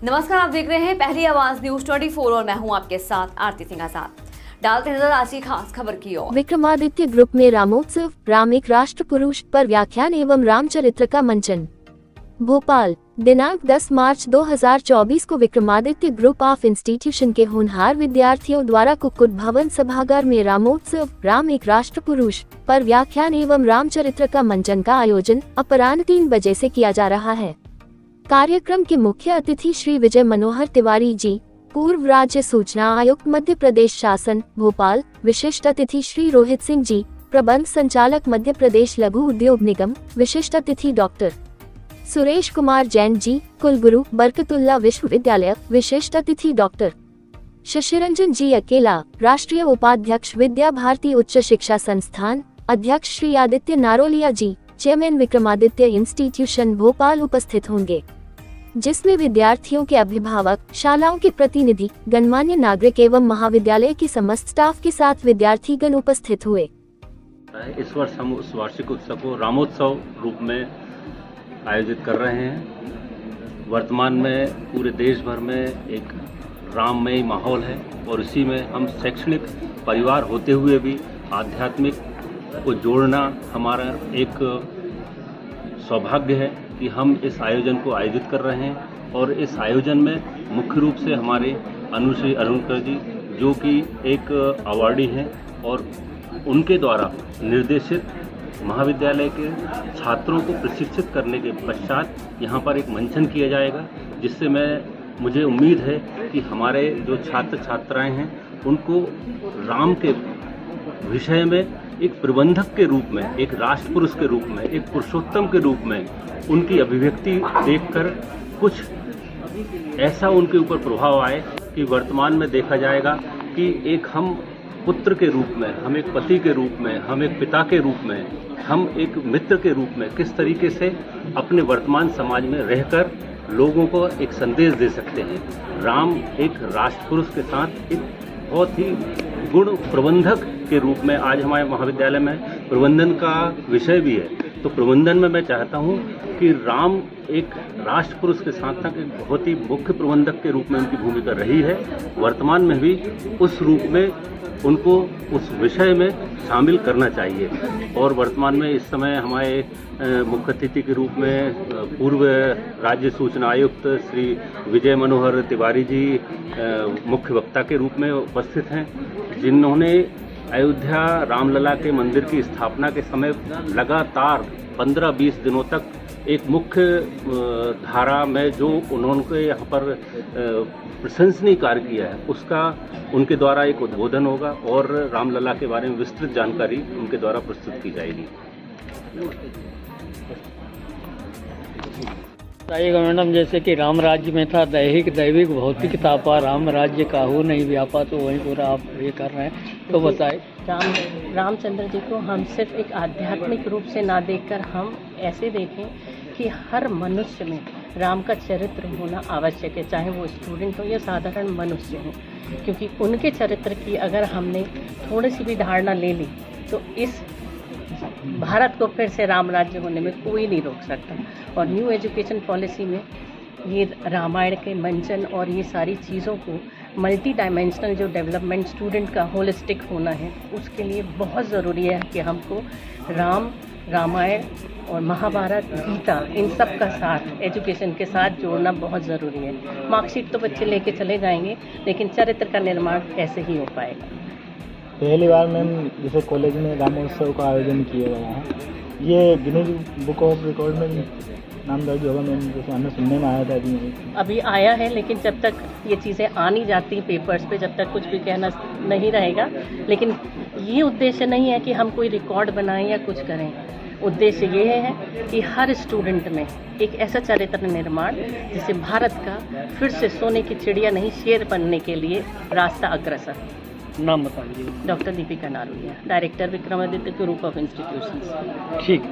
नमस्कार, आप देख रहे हैं पहली आवाज न्यूज 24 और मैं हूं आपके साथ आरती सिंह आजाद। डालते नजर आज की खास खबर की ओर। विक्रमादित्य ग्रुप में रामोत्सव, राम एक राष्ट्र पुरुष पर व्याख्यान एवं रामचरित्र का मंचन। भोपाल, दिनांक 10 मार्च 2024 को विक्रमादित्य ग्रुप ऑफ इंस्टीट्यूशन के होनहार विद्यार्थियों द्वारा कुक्कुट भवन सभागार में रामोत्सव, राम एक राष्ट्र पुरुष पर व्याख्यान एवं रामचरित्र का मंचन का आयोजन अपराह्न 3 बजे से किया जा रहा है। कार्यक्रम के मुख्य अतिथि श्री विजय मनोहर तिवारी जी, पूर्व राज्य सूचना आयुक्त मध्य प्रदेश शासन भोपाल, विशिष्ट अतिथि श्री रोहित सिंह जी, प्रबंध संचालक मध्य प्रदेश लघु उद्योग निगम, विशिष्ट अतिथि डॉक्टर सुरेश कुमार जैन जी, कुलगुरु बरकतुल्ला विश्वविद्यालय, विशिष्ट अतिथि डॉक्टर शशिरंजन जी अकेला, राष्ट्रीय उपाध्यक्ष विद्या भारती उच्च शिक्षा संस्थान, अध्यक्ष श्री आदित्य नारोलिया जी, चेयरमैन विक्रमादित्य इंस्टीट्यूशन भोपाल उपस्थित होंगे, जिसमें विद्यार्थियों के अभिभावक, शालाओं के प्रतिनिधि, गणमान्य नागरिक एवं महाविद्यालय की समस्त स्टाफ के साथ विद्यार्थीगण उपस्थित हुए। इस वर्ष हम उस वार्षिक उत्सव को रामोत्सव रूप में आयोजित कर रहे हैं। वर्तमान में पूरे देश भर में एक राममय माहौल है और इसी में हम शैक्षणिक परिवार होते हुए भी आध्यात्मिक को जोड़ना हमारा एक सौभाग्य है कि हम इस आयोजन को आयोजित कर रहे हैं। और इस आयोजन में मुख्य रूप से हमारे अनुश्री अरुणकर जी, जो कि एक अवार्डी हैं, और उनके द्वारा निर्देशित महाविद्यालय के छात्रों को प्रशिक्षित करने के पश्चात यहाँ पर एक मंचन किया जाएगा, जिससे मुझे उम्मीद है कि हमारे जो छात्र छात्राएं हैं उनको राम के विषय में एक प्रबंधक के रूप में, एक राष्ट्र पुरुष के रूप में, एक पुरुषोत्तम के रूप में उनकी अभिव्यक्ति देखकर कुछ ऐसा उनके ऊपर प्रभाव आए कि वर्तमान में देखा जाएगा कि एक हम पुत्र के रूप में, हम एक पति के रूप में, हम एक पिता के रूप में, हम एक मित्र के रूप में किस तरीके से अपने वर्तमान समाज में रहकर लोगों को एक संदेश दे सकते हैं। राम एक राष्ट्र पुरुष के साथ एक बहुत ही गुण प्रबंधक के रूप में आज हमारे महाविद्यालय में प्रबंधन का विषय भी है। तो प्रबंधन में मैं चाहता हूं कि राम एक राष्ट्र पुरुष के साथ साथ एक बहुत ही मुख्य प्रबंधक के रूप में उनकी भूमिका रही है। वर्तमान में भी उस रूप में उनको उस विषय में शामिल करना चाहिए। और वर्तमान में इस समय हमारे मुख्य अतिथि के रूप में पूर्व राज्य सूचना आयुक्त श्री विजय मनोहर तिवारी जी मुख्य वक्ता के रूप में उपस्थित हैं, जिन्होंने अयोध्या रामलला के मंदिर की स्थापना के समय लगातार 15-20 दिनों तक एक मुख्य धारा में जो उन्होंने यहाँ पर प्रशंसनीय कार्य किया है, उसका उनके द्वारा एक उद्बोधन होगा और रामलला के बारे में विस्तृत जानकारी उनके द्वारा प्रस्तुत की जाएगी। बताइएगा मैडम, जैसे कि राम राज्य में था दैहिक दैविक भौतिक तापा, राम राज्य काहू नहीं व्यापा, तो वही पूरा आप ये कर रहे हैं, तो बताए। रामचंद्र जी को हम सिर्फ एक आध्यात्मिक रूप से ना देखकर हम ऐसे देखें कि हर मनुष्य में राम का चरित्र होना आवश्यक है, चाहे वो स्टूडेंट हो या साधारण मनुष्य हो, क्योंकि उनके चरित्र की अगर हमने थोड़ी सी भी धारणा ले ली तो इस भारत को फिर से राम राज्य होने में कोई नहीं रोक सकता। और न्यू एजुकेशन पॉलिसी में ये रामायण के मंचन और ये सारी चीज़ों को मल्टी डायमेंशनल जो डेवलपमेंट स्टूडेंट का होलिस्टिक होना है, उसके लिए बहुत ज़रूरी है कि हमको रामायण और महाभारत, गीता, इन सब का साथ एजुकेशन के साथ जोड़ना बहुत ज़रूरी है। मार्कशीट तो बच्चे लेके चले जाएंगे, लेकिन चरित्र का निर्माण ऐसे ही हो पाएगा। पहली बार मैम जैसे कॉलेज में रामोत्सव का आयोजन किया गया है, ये गिनीज बुक ऑफ रिकॉर्ड में नाम दर्ज होगा मैम, जैसे हमें सुनने में आया था अभी आया है, लेकिन जब तक ये चीज़ें आ नहीं जाती पेपर्स पे, जब तक कुछ भी कहना नहीं रहेगा। लेकिन ये उद्देश्य नहीं है कि हम कोई रिकॉर्ड बनाएं या कुछ करें। उद्देश्य ये है कि हर स्टूडेंट में एक ऐसा चरित्र निर्माण जिसे भारत का फिर से सोने की चिड़िया नहीं शेर बनने के लिए रास्ता अग्रसर। नाम बताइए। Doctor Deepika Narolia, director Vikramaditya group of institutions. ठीक।